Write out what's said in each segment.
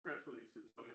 Press releases. Okay.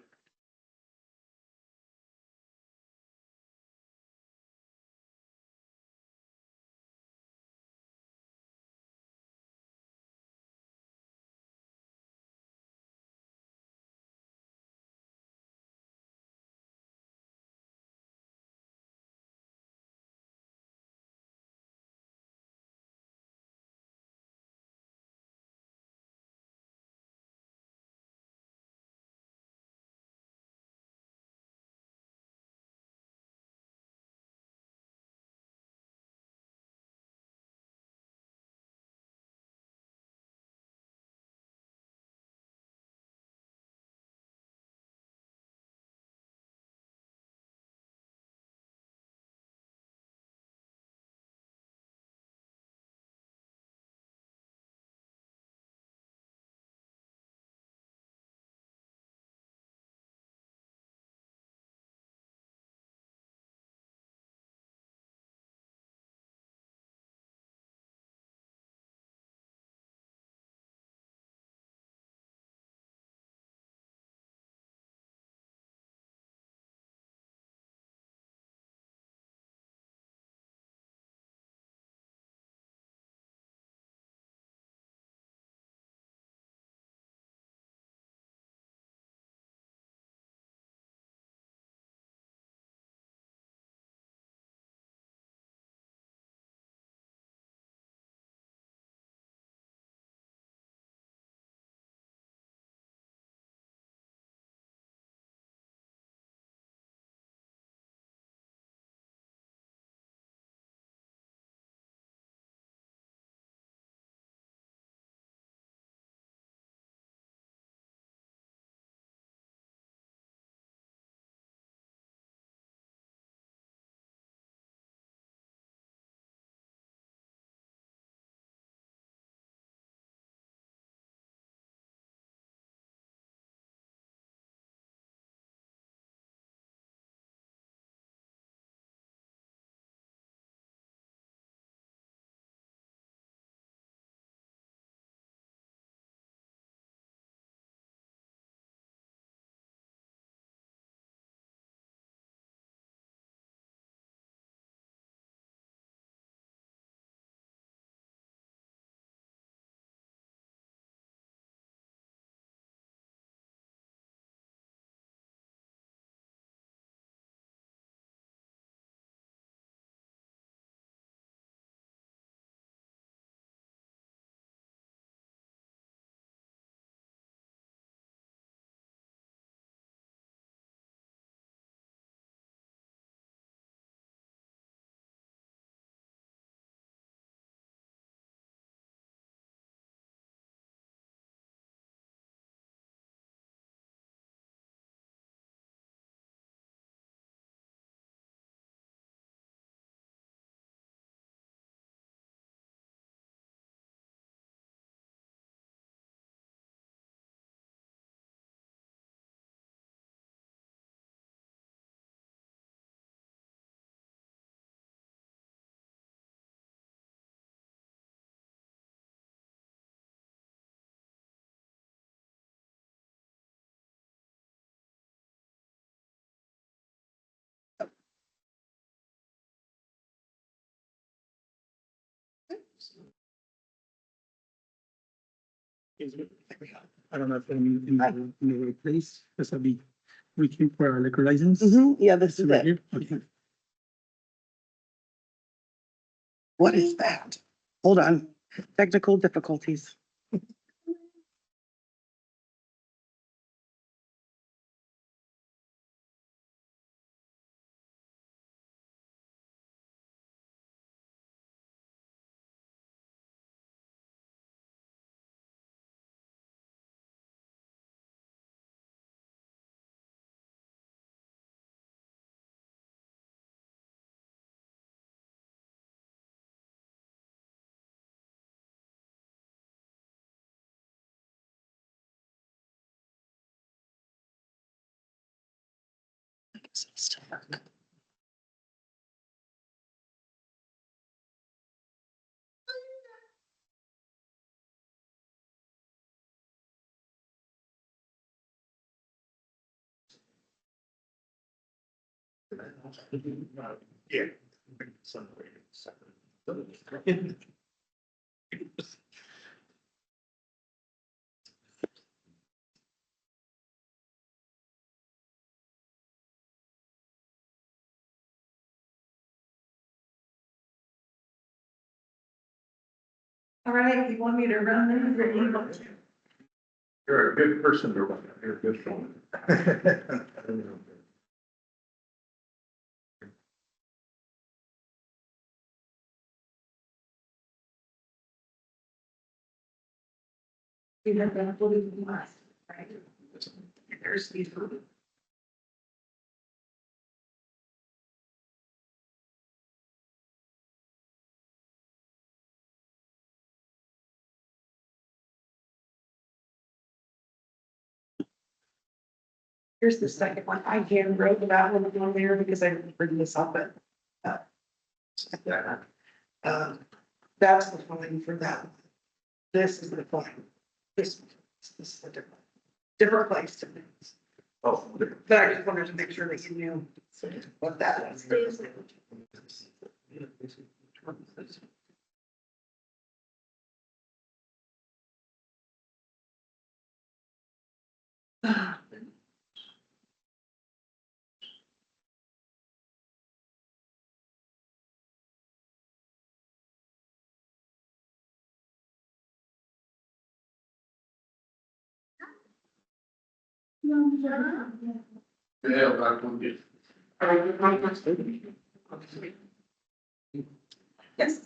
I don't know if in the right place, this will be reaching for our liquor license. Yeah, this is Right it. here, okay. What is that? Hold on. Technical difficulties. Yeah. All right, you want me to run them? Or you want to? You're a good person to run. You're a good woman. You have that blue last, right? There's these. Here's the second one. I hand wrote that one on there because I didn't bring this up, but. That's the fine for that one. This is the fine. This is a different place to me. Oh. But I just wanted to make sure that you knew what that was. Yeah, back when you. Yes.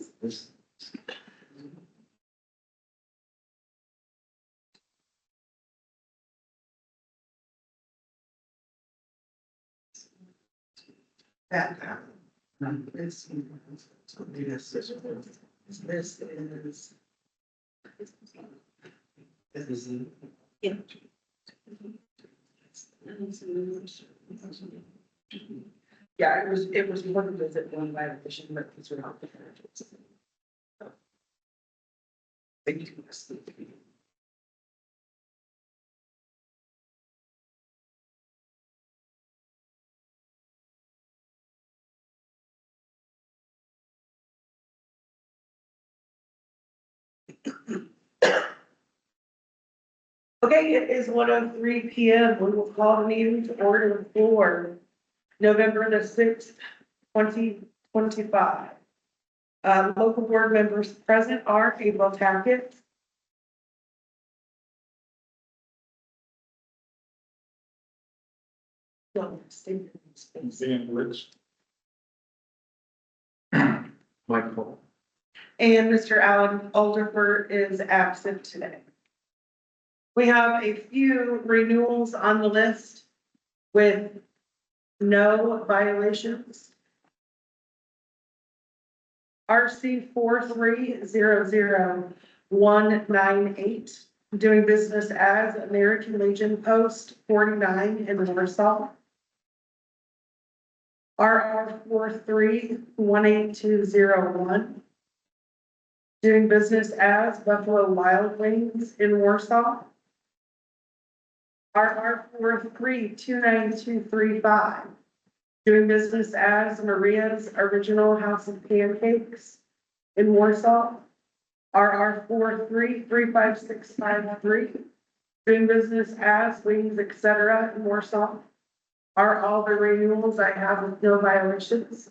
That. This is. Yeah. Yeah, it was one visit, one violation, but these were not the charges. Thank you. Okay, it is 1:03 PM. We will call the meeting to order for November the 6th, 2025. Local board members present are April Tackett. No, state your names, please. Dan Woods. Michael. And Mr. Alan Alderfer is absent today. We have a few renewals on the list with no violations. RC 43000198, doing business as American Legion Post 49 in Warsaw. RR 43180201, doing business as Buffalo Wild Wings in Warsaw. RR 432925, doing business as Maria's Original House of Pancakes in Warsaw. RR 433563, doing business as Wings Etc. in Warsaw. Are all the renewals I have with no violations?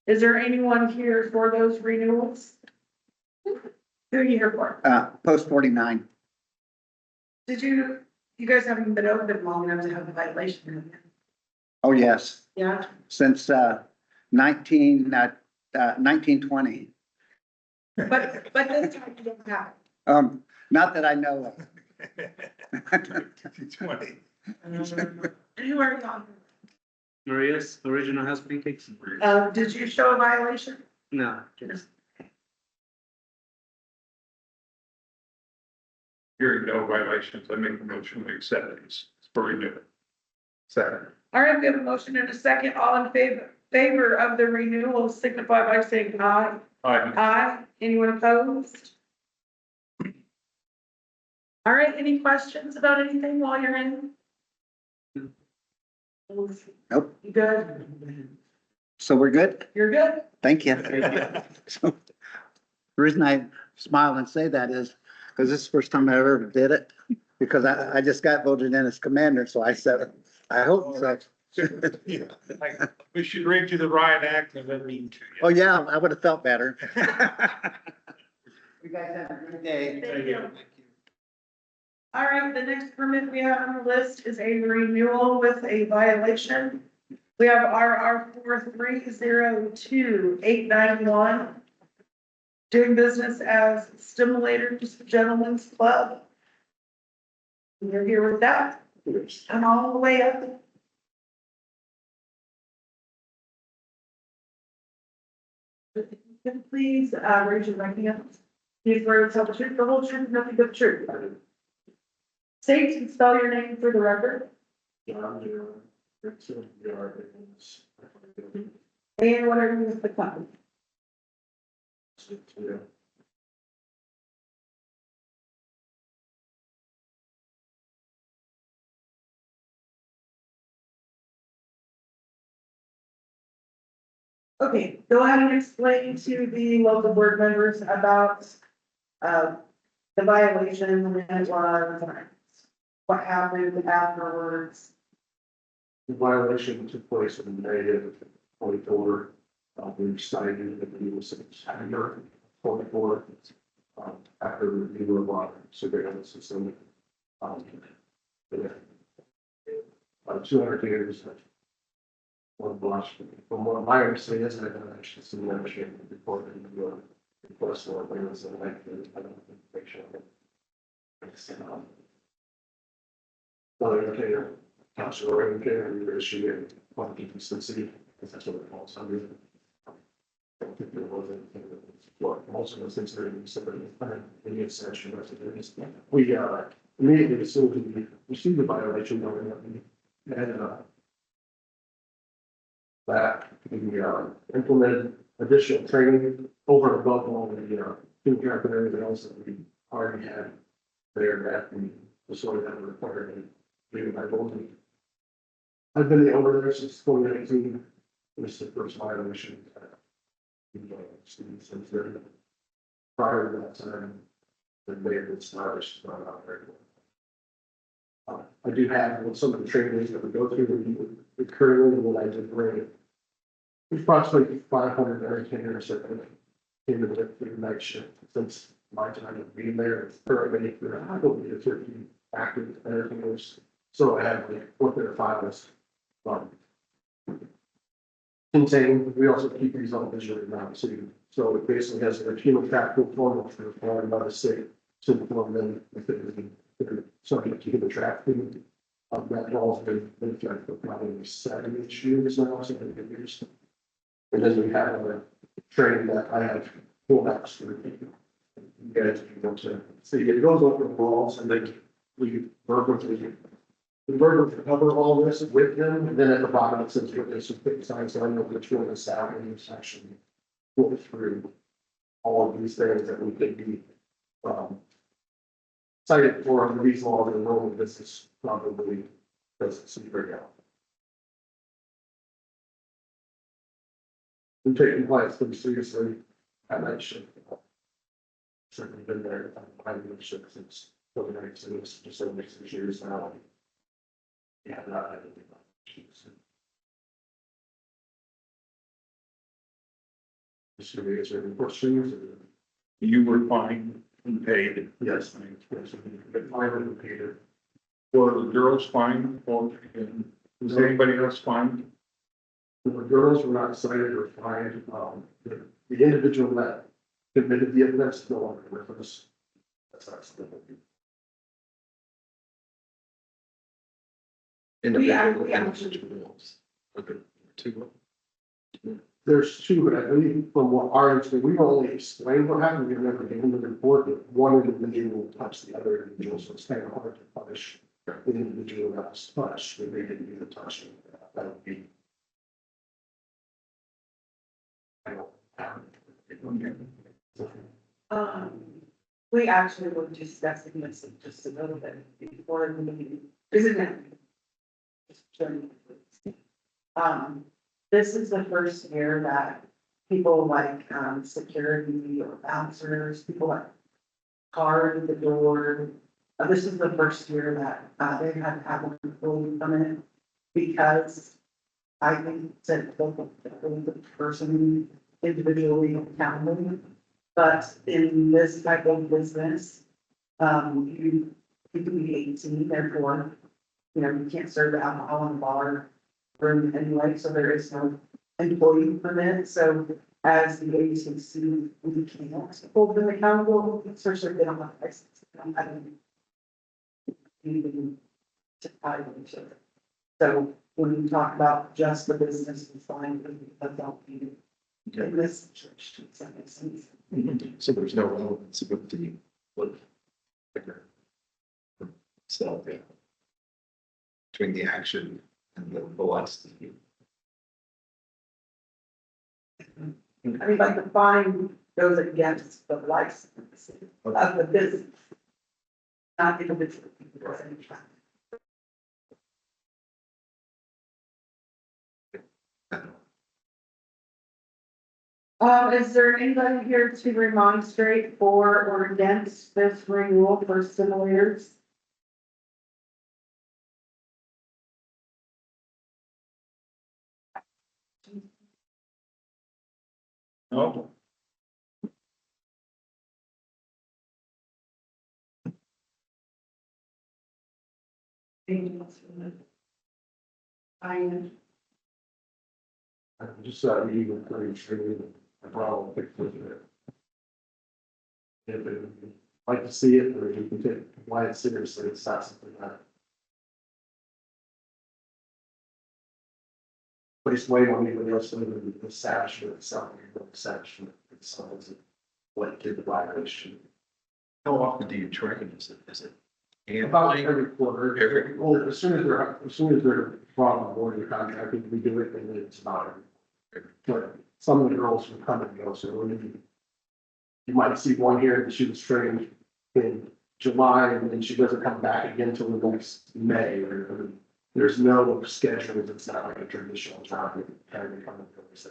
Is there anyone here for those renewals? Who are you here for? Post 49. Did you guys haven't been open long enough to have a violation? Oh, yes, Yeah, since 1920. but this time you don't have. Not that I know of. 20. Who are you on? Maria's Original House Pancakes? Did you show a violation? No. Hearing no violations, I make a motion to accept these for renewal. Second. All right, we have a motion and a second. All in favor of the renewal signify by saying aye. Aye. Aye. Anyone opposed? All right, any questions about anything while you're in? Nope. You good? So we're good? You're good? Thank you. So, the reason I smile and say that is because this is the first time I ever did it. Because I just got voted in as commander, so I said, I hope so. We should read you the riot act and then mean to you. Oh, yeah, I would have felt better. You guys have a good day. Thank you. All right, the next permit we have on the list is a renewal with a violation. We have RR 4302891. Doing business as Stimulators Gentlemen's Club. You're here with that. I'm all the way up. Please, raise your right hand. Please swear to tell the truth, the whole truth, and nothing but the truth. State and spell your name for the record. And what are you with the company? Okay, go ahead and explain to the local board members about, the violation, when it was, what happened afterwards. The violation took place in May of 24. We cited that he was in September 24. After review of our surveillance system. Yeah. 200 years. One blush, from what my understanding is, I don't actually see that machine before the request for awareness and I don't make sure. Other entertainer, council entertainer, we issue a one consistency, because that's what it falls under. There wasn't, most of those things are in somebody, in the extension, we, immediately as soon as we received the violation, knowing that we had, that we implemented additional training over and above all the food prep and everything else that we already had there at the facility that were required and being by Golden. I've been the owner there since 2019. This is the first violation. Since then, prior to that time, the mayor had started out very well. I do have some of the trainings that we go through currently and what I did bring. There's approximately 500 entertainers that came to the night shift since my time of being there. It's currently, I believe, 50 active entertainers. So I have what their files contain. We also keep these on visually now too. So it basically has a human tracking form for required by the state to inform them if they're subject to human trafficking. That law has been in effect for probably 7 years now, 7 years. And then we have a training that I have full maps for you guys to go to. So it goes over the walls and then we work with you. We work with cover all this with them, and then at the bottom it says what there's some quick signs, so I know which one is out in this section. Go through all of these things that we could be cited for under these laws and role of business probably doesn't seem very out. We take compliance pretty seriously at night shift. Certainly been there, I've been shift since 2019, just over 6 years now. Yeah, not had anything. Mr. Mayor's questions? You were fined and paid. Yes, yes, been finally paid it. Were the girls fined or was anybody else fined? The girls were not cited or fined. The individual that committed the offense is no longer with us. That's our still. There's two, but I believe from what our experience, we only explained what happened. We've never given the report, but one individual touched the other individual, so it's kind of hard to punish the individual that was touched, but they didn't do the touching. That would be. I don't. We actually were discussing this just a little bit before the meeting, isn't it? This is the first year that people like, security or bouncers, people like guard the door. This is the first year that, they had to have an employee come in because I think that the person individually accountable. But in this type of business, you can be 18, therefore, you can't serve alcohol in the bar room anyway, so there is no employee permit, so as the ATC, we can't hold them accountable, especially if they don't have a license. They don't have anything to tie them to. So when you talk about just the business, it's fine, but don't be in this situation, does that make sense? So there's no relevance with the, what? So, yeah. Between the action and the velocity. I mean, like the fine goes against the license of the business. Not individual people or anything. Is there anybody here to remonstrate for or against this renewal for simulators? No, I, Just, you can pretty sure the problem with it. If it, like to see it, or you can take compliance seriously, it's not something that. Place weight on anybody else, the establishment itself, the establishment itself is what did the violation. How often do you train? Is it? About annually? every quarter. Every- Well, as soon as they're brought on board the contract, we do it, and it's about every. But some of the girls will come and go, so when you might see one here that she was trained in July, and then she doesn't come back again till the next May, or there's no schedule, it's not like a traditional job, kind of come and go, so.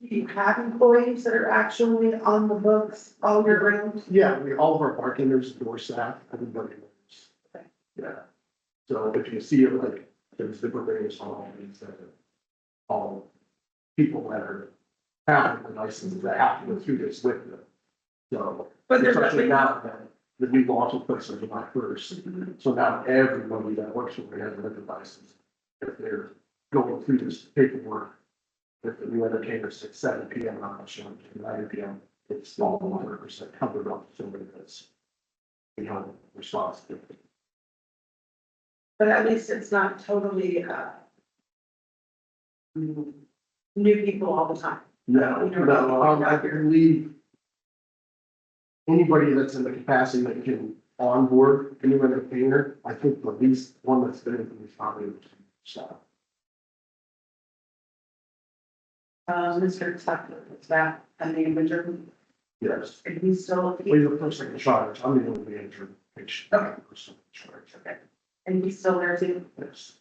do you have employees that are actually on the books all year round? Yeah, all of our bartenders, door staff, everybody knows. Okay. Yeah. So if you see it like, there's different various holidays that all people that are having the licenses that have to go through this with them. So, But there's especially nothing- now that the new law took place on July 1st. So now everybody that works for me has a liquor license. If they're going through this paperwork, if the new entertainer says 7 PM, I'm not showing to 9 PM, it's all 100% covered up to somebody that's, responsible. But at least it's not totally, new people all the time. No, I believe anybody that's in the capacity that can onboard a new entertainer, I think the least one that's been in is probably staff. Mr. Tucker, is that a manager? Yes. And he's still, We're the person in charge. I'm the only manager. Okay. Person in charge. okay, and he's still there too? Yes.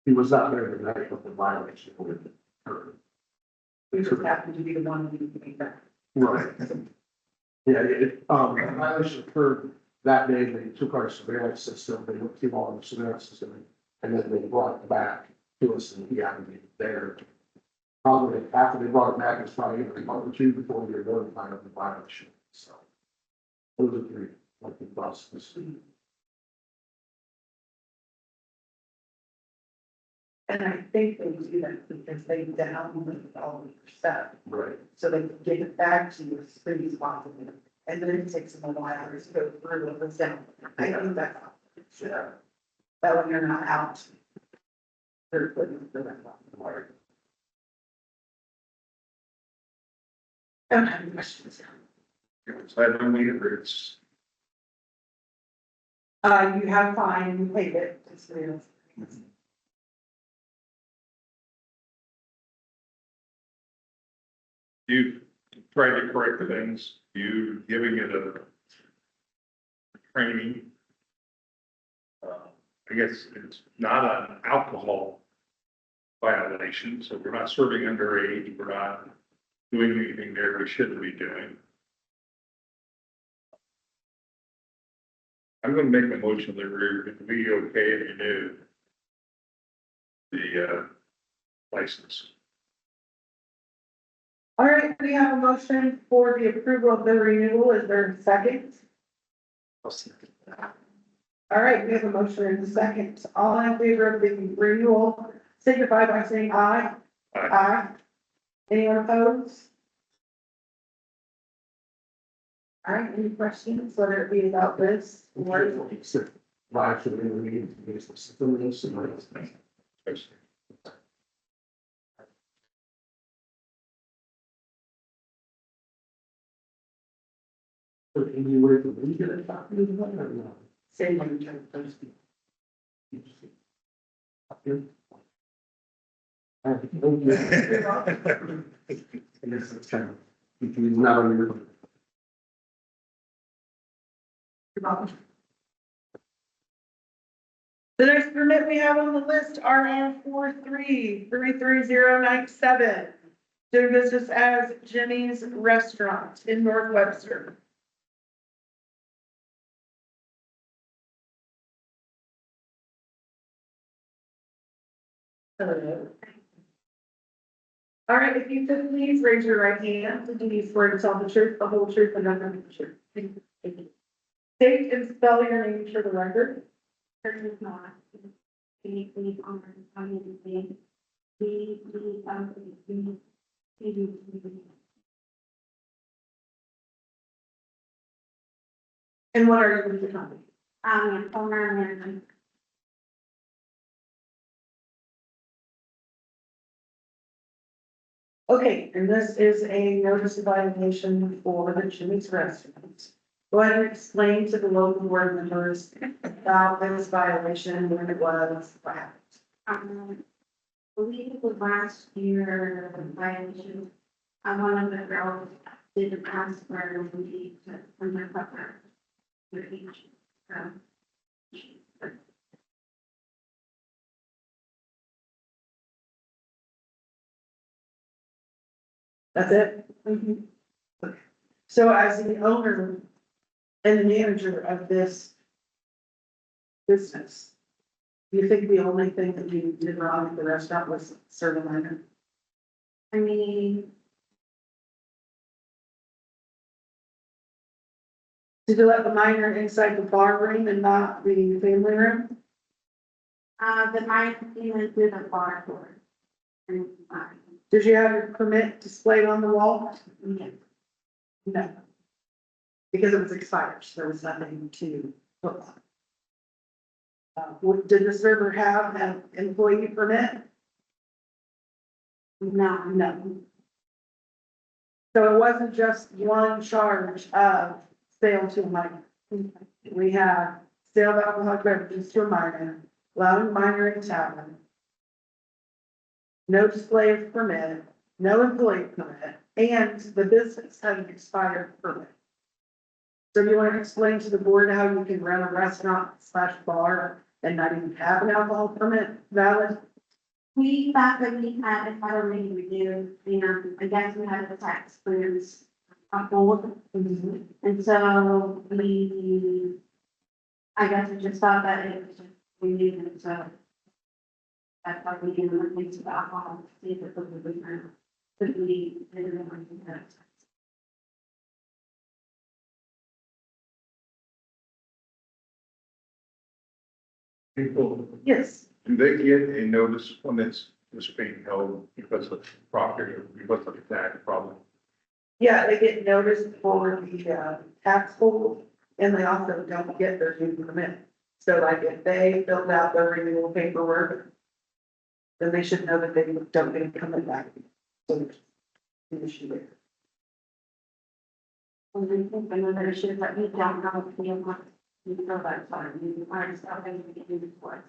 He was not there the night of the violation. Occurred. We just happen to be the one who can make that. Right. Yeah, the violation occurred that day. They took our surveillance system, they looked through all the surveillance system, and then they brought it back to us, and he happened to be there. Probably after they brought it back, it's probably a month or two before we were notified of the violation, so. Those are three, like the buses. And I think they do that because they download all of your stuff, Right. so they can get it back to you as soon as possible. And then it takes them a while to go through what was down. I think that's, Yeah. that when you're not out. They're putting the rest on the water. I don't have any questions. it's had no meter, it's, You have fine, you paid it, it's real. you tried to correct things, you giving it a training. I guess it's not an alcohol violation, so we're not serving underage, we're not doing anything there we shouldn't be doing. I'm gonna make a motion that we okay and renew the license. All right, we have a motion for the approval of the renewal. Is there a second? I'll see. All right, we have a motion and a second. All in favor of the renewal, signify by saying aye. Aye. Aye. Anyone opposed? All right, any questions, whether it be about this or? Live to the meeting, use the system, and so on. So any way to read it, or not? Same one, Joe, please. I guess it's kind of, it's not on your. The next permit we have on the list, RR 43-33097, doing business as Jimmy's Restaurant in North Webster. Hello. All right, if you could please raise your right hand, do you swear to tell the truth, the whole truth, and nothing but the truth? Thank you. State and spell your name for the record. Curtis not. Please honor, I mean, be, And what are you with the company? owner and Okay, and this is a notice of violation for the Jimmy's Restaurant. Go ahead and explain to the local board members about this violation, when it was, what happened. I believe it was last year, the violation. One of the girls did a transfer and we from their partner. With each, That's it? So as the owner and the manager of this business, you think the only thing that you did wrong at the restaurant was serve a minor? I mean, Did you let the minor inside the bar room and not the family room? the night even through the bar door. And, Did you have your permit displayed on the wall? yeah. No. Because it was expired, so there was nothing to put on. Did the server have an employee permit? No, No. So it wasn't just one charge of sale to a minor. We have sale of alcoholic beverages to a minor, allowing minor in tavern. No display of permit, no employee permit, and the business had an expired permit. So do you want to explain to the board how you can run a restaurant slash bar and not even have an alcohol permit valid? we thought that we had a federally reviewed, I guess we had the tax clearance on board. And so we, I guess we just thought that it was just, we needed it, so. That's why we didn't look into the alcohol, to see if it was a different, but we didn't want to do that. People, Yes. do they get a notice when this being held because of property, or because of the tax problem? Yeah, they get noticed for the tax hold, and they also don't get their new permit. So like if they filled out their renewal paperwork, then they should know that they don't get it coming back. So there's an issue there. And I think another issue that we don't know if we want, we know that's fine, we are starting to get into for us.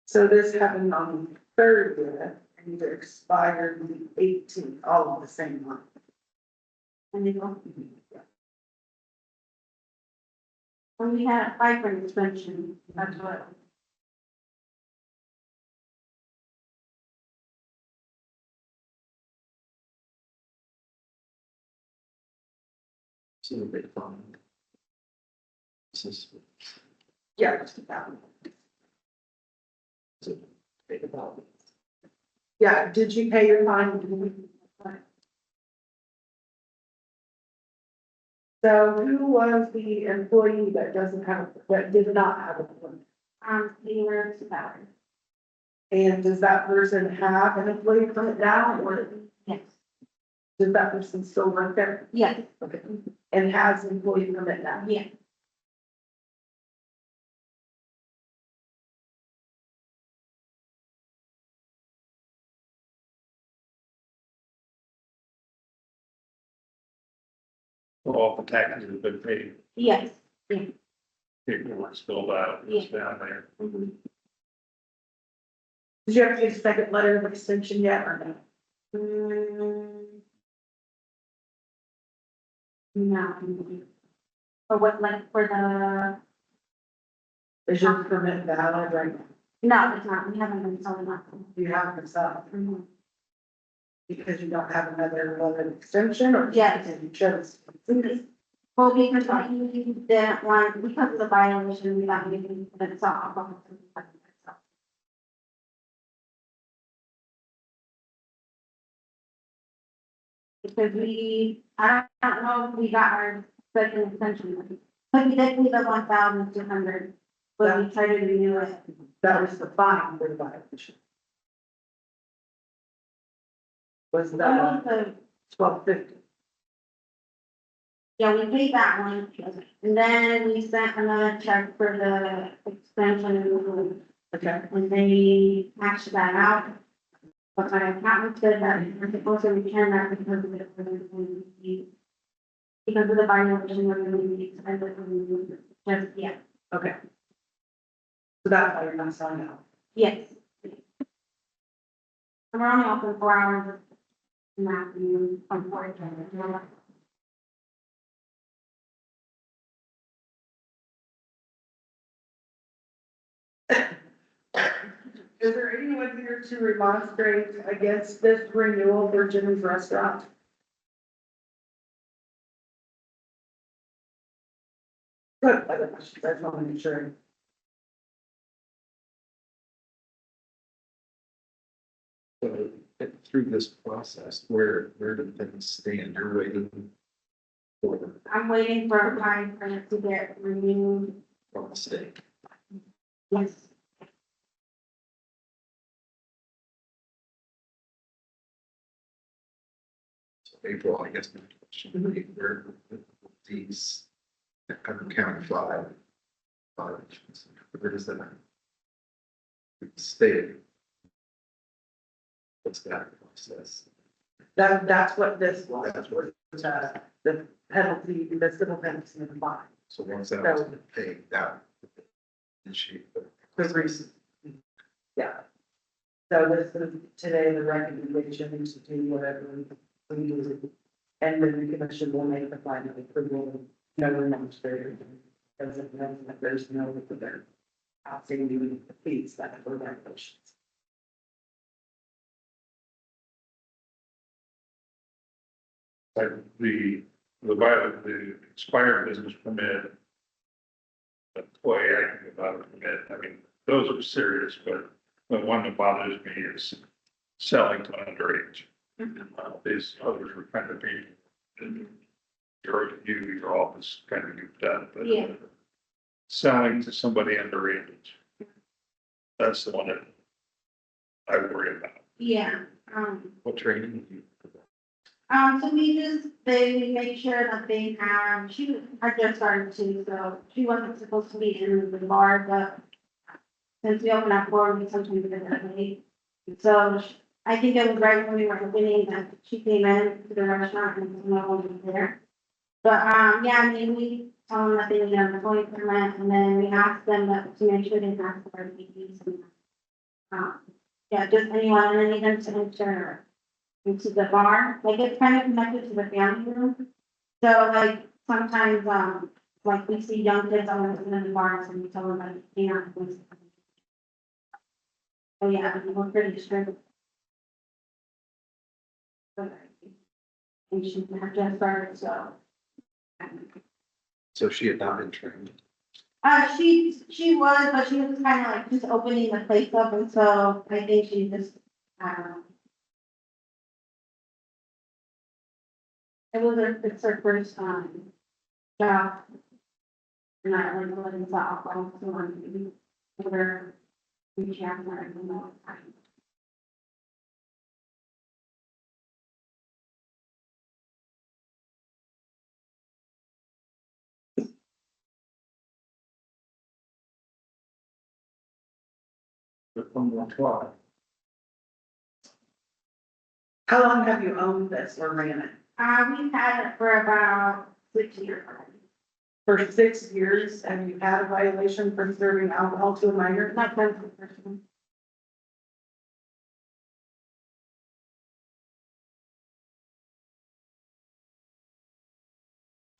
So this happened on the 30th, and it expired the 18th, all in the same month. And they go. When we had a fiber inspection, that's what. So they found. This is. Yeah, just about. Is it paid about? Yeah, did you pay your fine? So who was the employee that doesn't have, that did not have a permit? They were about. And does that person have an employee permit now, or Yes, does that person still work there? yes, Okay. And has an employee permit now? yes. All the taxes have been paid, Yes. paperwork's filled out, it's down there. Mhm. Did you ever get a second letter of extension yet, or no? No. Or what, like, for the, Is your permit valid right now? no, it's not, we haven't been selling that. You have it yourself, Mhm. because you don't have another letter of extension, or? Yes. Because you chose? Well, because we didn't want, because of the violation, we got maybe that's all. Because I don't know if we got our second extension, but we did pay the 1,200, but we tried to renew it. That was the fine for the violation. Was that So, 1250? yeah, we paid that one, and then we sent another check for the extension, Okay. and they hashed that out. But my accountant said that we're supposed to return that because of the, because of the violation, we're going to be extended, just, yeah, Okay. So that's why you're not signing out. yes. We're only open 4 hours in the afternoon, unfortunately. Is there anyone here to remonstrate against this renewal for Jimmy's Restaurant? Good, other questions, I just want to make sure. So through this process, where do things stand? You're waiting for I'm waiting for a time for it to get renewed. a mistake. Yes. So April, I guess, my question would be where these county violations, where does that stay? What's that process? That's what this was, That's what, the penalty, the civil penalty and the fine, so once that was paid, that issue. the recent. Yeah. So this is today, the recommendation is to do whatever we do. And then the commission will make the final approval, no remonstrance. Because it knows that there's no, there outstanding fees that were regulations. Like the expired business permit. The way I think about a permit, I mean, those are serious, but the one that bothers me is selling to underage. These others are kind of being, your office kind of do that, but Yeah. selling to somebody underage. That's the one that I worry about. Yeah, What training do you? so they make sure that they have, I just started too, so she wasn't supposed to be in the bar, but since we opened up 4, we sometimes did that late. So I think it was right when we were opening that she came in to the restaurant and no one was there. But, yeah, I mean, we tell them that they need an employee permit, and then we ask them that to make sure they have their PPs and, yeah, just anyone, and then need them to enter into the bar, like it's kind of connected to the family room. So like sometimes, like we see young kids on the bars and we tell them like, you can't. Oh yeah, we're pretty strict. And she had just started, so. So she had not been trained. She was, but she was kind of like just opening the place up, and so I think she just, I don't know. It's her first, job. Not like letting us off, so we're, we can't, you know. From 112. How long have you owned this or ran it? We've had it for about 6 years already. For 6 years, and you had a violation for serving alcohol to a minor? Not one person.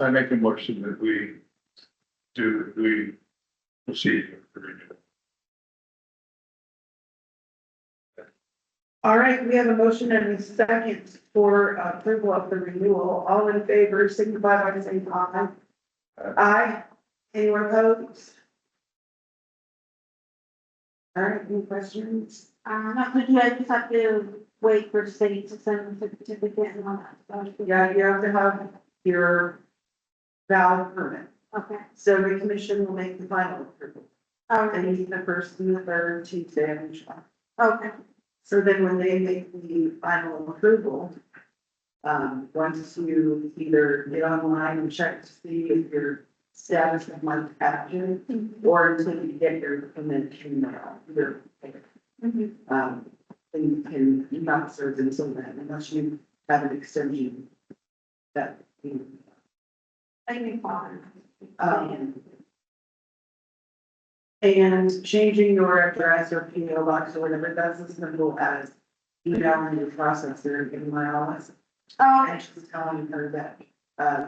I make a motion that we proceed with the renewal. All right, we have a motion and a second for approval of the renewal. All in favor, signify by saying aye. Aye. Anyone opposed? All right, any questions? No, but you guys just have to wait for the state to send the certificate and all that stuff. Yeah, you have to have your valid permit. Okay. So the commission will make the final approval. All And right. you the first and the third Tuesday of each month. Okay. So then when they make the final approval, once you either get online and check to see if your status of month active, or until you get your permit in mail, Mhm. then you can not serve until then, unless you have an extension that, I can call. and changing your address or PO box or whatever, that's as simple as emailing your processor in my office. Oh, And she's telling her that,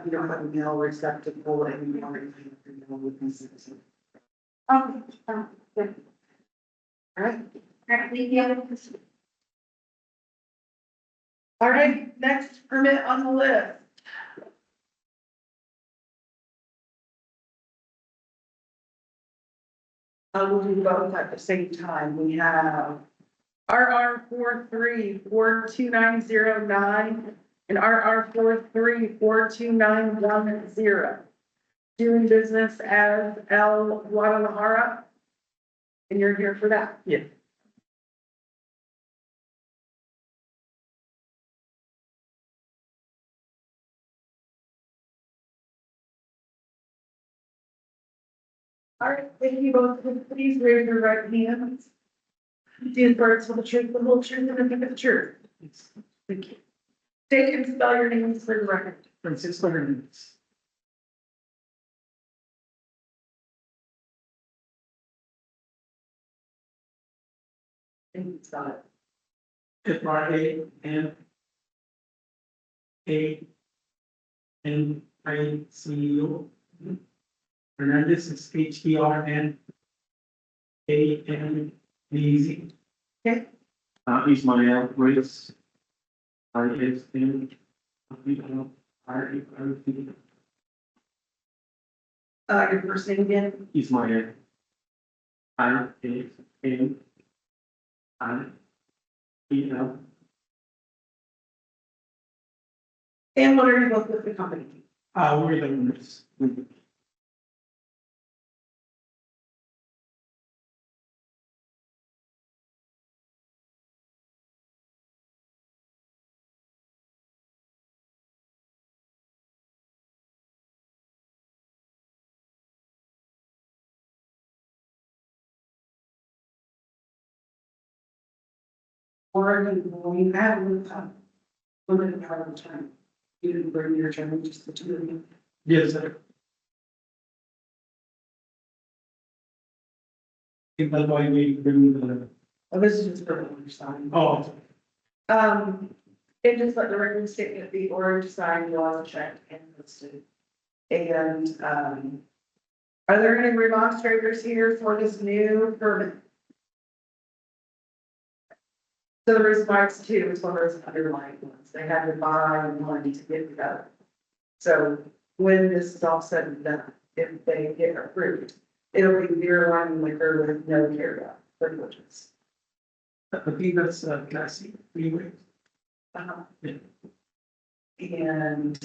you don't have a mail receptacle and you don't anything with your mail with these citizens. okay. Good. All right. All right, thank you. All right, next permit on the list. We'll do both at the same time. We have RR 43-42909 and RR 43-42910. Doing business as El Guadalajara. And you're here for that? Yeah. All right, thank you both. Please raise your right hands. Do the words of the truth, the whole truth, and nothing but the truth. Thank you. State and spell your names for the record. Francisco Hernandez. Thank you, Scott. FRANANICO. Hernandez is HERNANDZ. Okay. Ismael Reyes. ISMAELREYES. Your first name again? Ismael. ISMAEL. And what are you both with the company? We're the owners. Or are you going to have limited power of attorney? You didn't bring your attorney, just the two of you. Yes, sir. That's why we bring the, Oh, this is just for the sign. oh, And just let the record statement be orange sign was checked and listed. And, are there any remonstrators here for this new permit? So there is why it's two, it's one of those underlying ones, they had to buy money to get it up. So when this is all said and done, if they get approved, it'll be beer, wine, and liquor with no carryout privileges. I think that's, classy, anyway. Yeah. And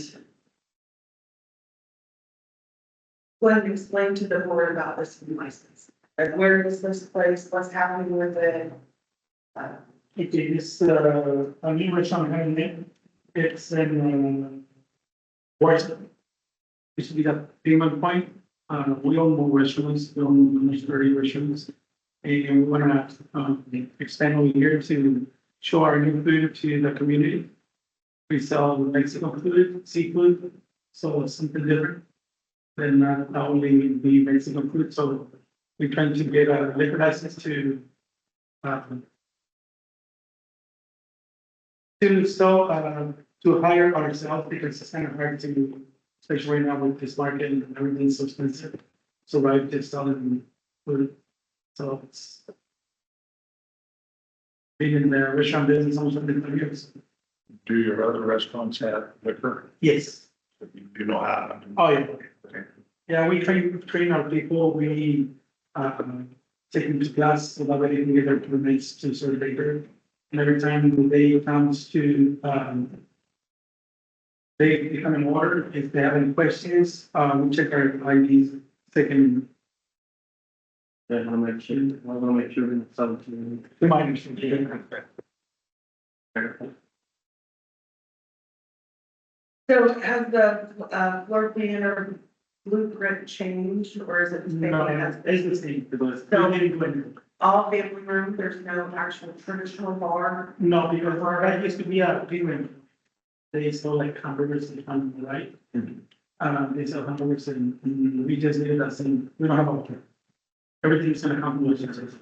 go ahead and explain to the board about this new license. Like, where is this place? What's happening with it? Okay, this, a new restaurant having it, it's in, Washington. Used to be that payment point, we own more restaurants, we own almost 30 restaurants. And we wanna, expand over here to show our new food to the community. We sell Mexican food, seafood, so it's something different than not only the Mexican food, so we're trying to get a liquor license to sell, to hire ourselves, because it's kind of hard to, especially right now with this market and everything's so expensive. So right, just selling food, so it's being in the restaurant business almost 25 years. Do your other restaurants have liquor? Yes. You know how? Oh, yeah. Okay. Yeah, we train our people, we, take them to class so that way they can get their permits to serve liquor. And every time they comes to, they come in order, if they have any questions, we check our IDs, second. I want to make sure it's something. We might actually. So has the floor plan or blueprint changed, or is it the same No, as it's the same, because. all family room? There's no actual traditional bar. No, because that used to be a payment. They sell like hamburgers and right? They sell hamburgers and we just did that same, we don't have a. Everything's gonna come with it.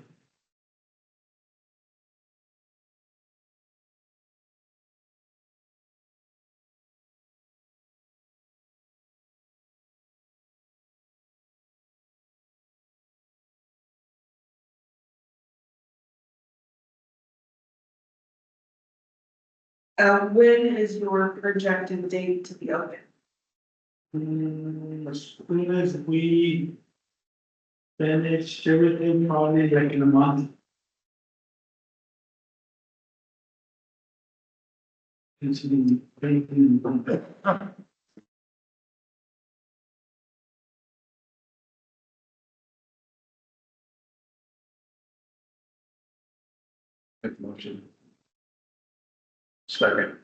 When is your projected date to be open? As soon as we finish everything, probably like in a month. It's been painting. Make motion. Second.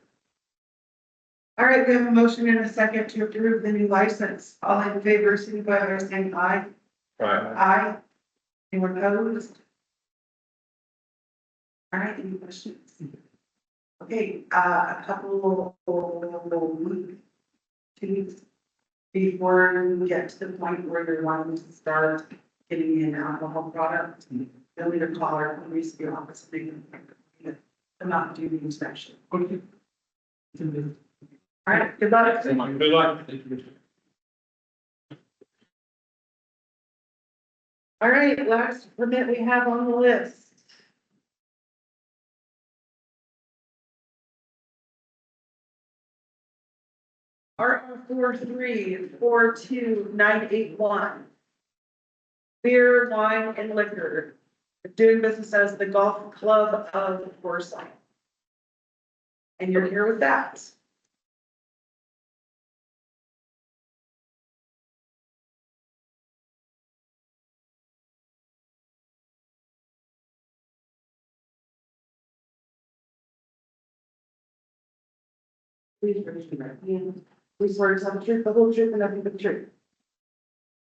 All right, we have a motion and a second to approve the new license. All in favor, signify by saying aye. Right. Aye. Anyone opposed? All right, any questions? Okay, a couple weeks, 2 weeks before we get to the point where you're wanting to start getting in alcohol products, you'll need a caller from the office, they can not do the inspection. Okay. All right, good luck. Good luck. All right, last permit we have on the list. R434291. Beer, wine, and liquor. Doing business as the Golf Club of Forsyth. And you're here with that. Please raise your right hand. We swear to tell the truth, the whole truth, and nothing but the truth.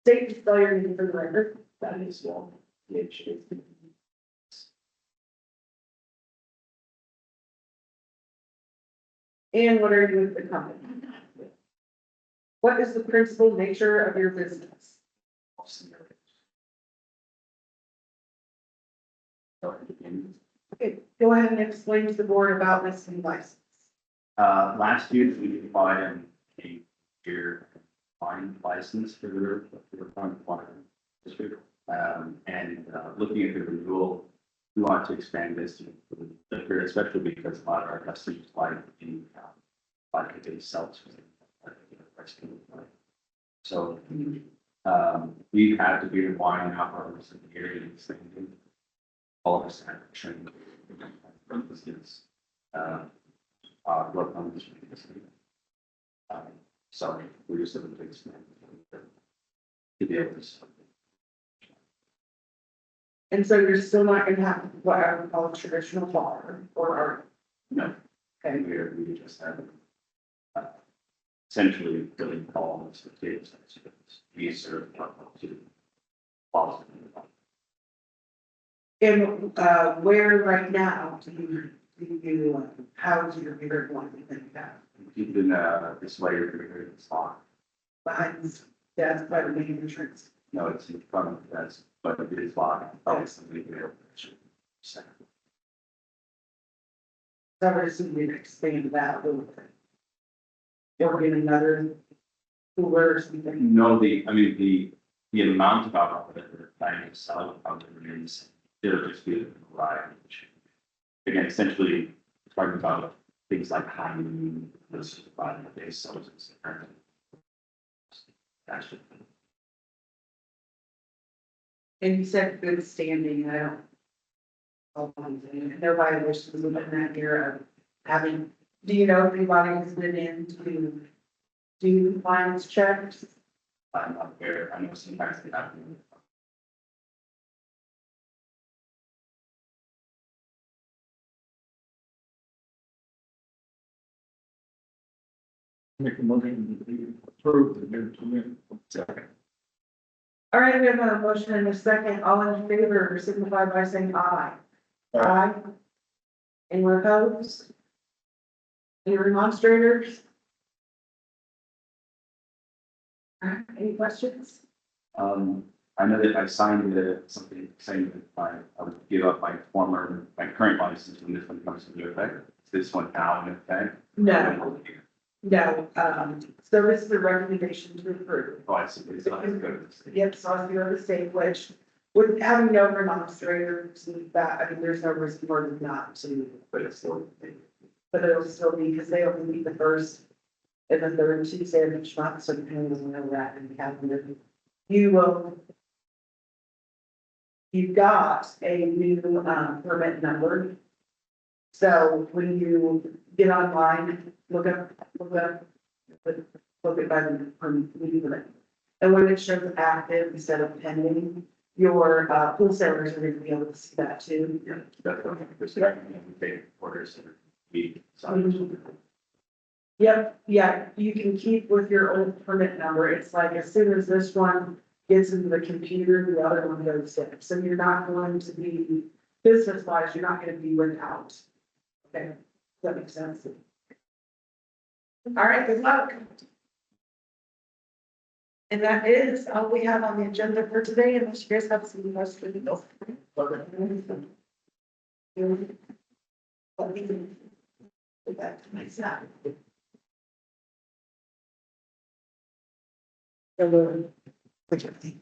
State and spell your name for the record. That is well. And what are you with the company? What is the principal nature of your business? Okay, go ahead and explain to the board about this new license. Last year, we applied a year wine license for the front wine district. Looking at the renewal, we want to expand this to liquor, especially because a lot of our customers like the, like they sell to. So, we had to be in wine and alcohol in the area, and same thing. All of us had training. Work on this. So we're just looking to expand. To be able to. And so you're still not gonna have what I would call a traditional bar or art. No, Okay, we just have. Essentially filling columns for tables. We serve to. and, where right now do you house your beer one that you have? Keeping this layer here, it's on. Behind, that's by the main entrance. No, it's in front of that's, but it is locked. Oh, something there. So I would assume we'd expand that a little bit. Or get another cooler or something. No, the amount of alcohol that we're planning to sell probably remains, it'll just be a variety. Again, essentially, talking about things like honey, those providing the base substance. Actually, And you said good standing, I don't. No violations within that year of having, do you know if anybody has been in to do compliance checks? I'm not aware, I know sometimes they happen. Make a motion to approve the new permit. Second. All right, we have a motion and a second, all in favor signify by saying aye. Aye. Anyone opposed? Any remonstrators? All right, any questions? I know that I signed something saying that I would give up my current license when this one comes into effect. Is this one now in effect? No, no, so this is a recommendation to approve. Oh, I see, it's not as good as this. Yep, so I'll the state, which with having no remonstrators, that, I mean, there's no reason for them not to, But it's still. but it'll still be, because they only meet the first and the third Tuesday of each month, so depending on where we're at in the calendar. You will. You've got a new, permit number. So when you get online, look at by the permit. And when it shows active instead of pending, your, wholesalers are going to be able to see that too. Yeah, that's what we're saying. We take orders every week. So Yep, yeah, you can keep with your old permit number. It's like as soon as this one gets into the computer, the other one goes in. So you're not going to be, business wise, you're not gonna be without. Okay, does that make sense? All right, good luck. And that is all we have on the agenda for today, unless you guys have some questions. Let me go back to my side. So, which I think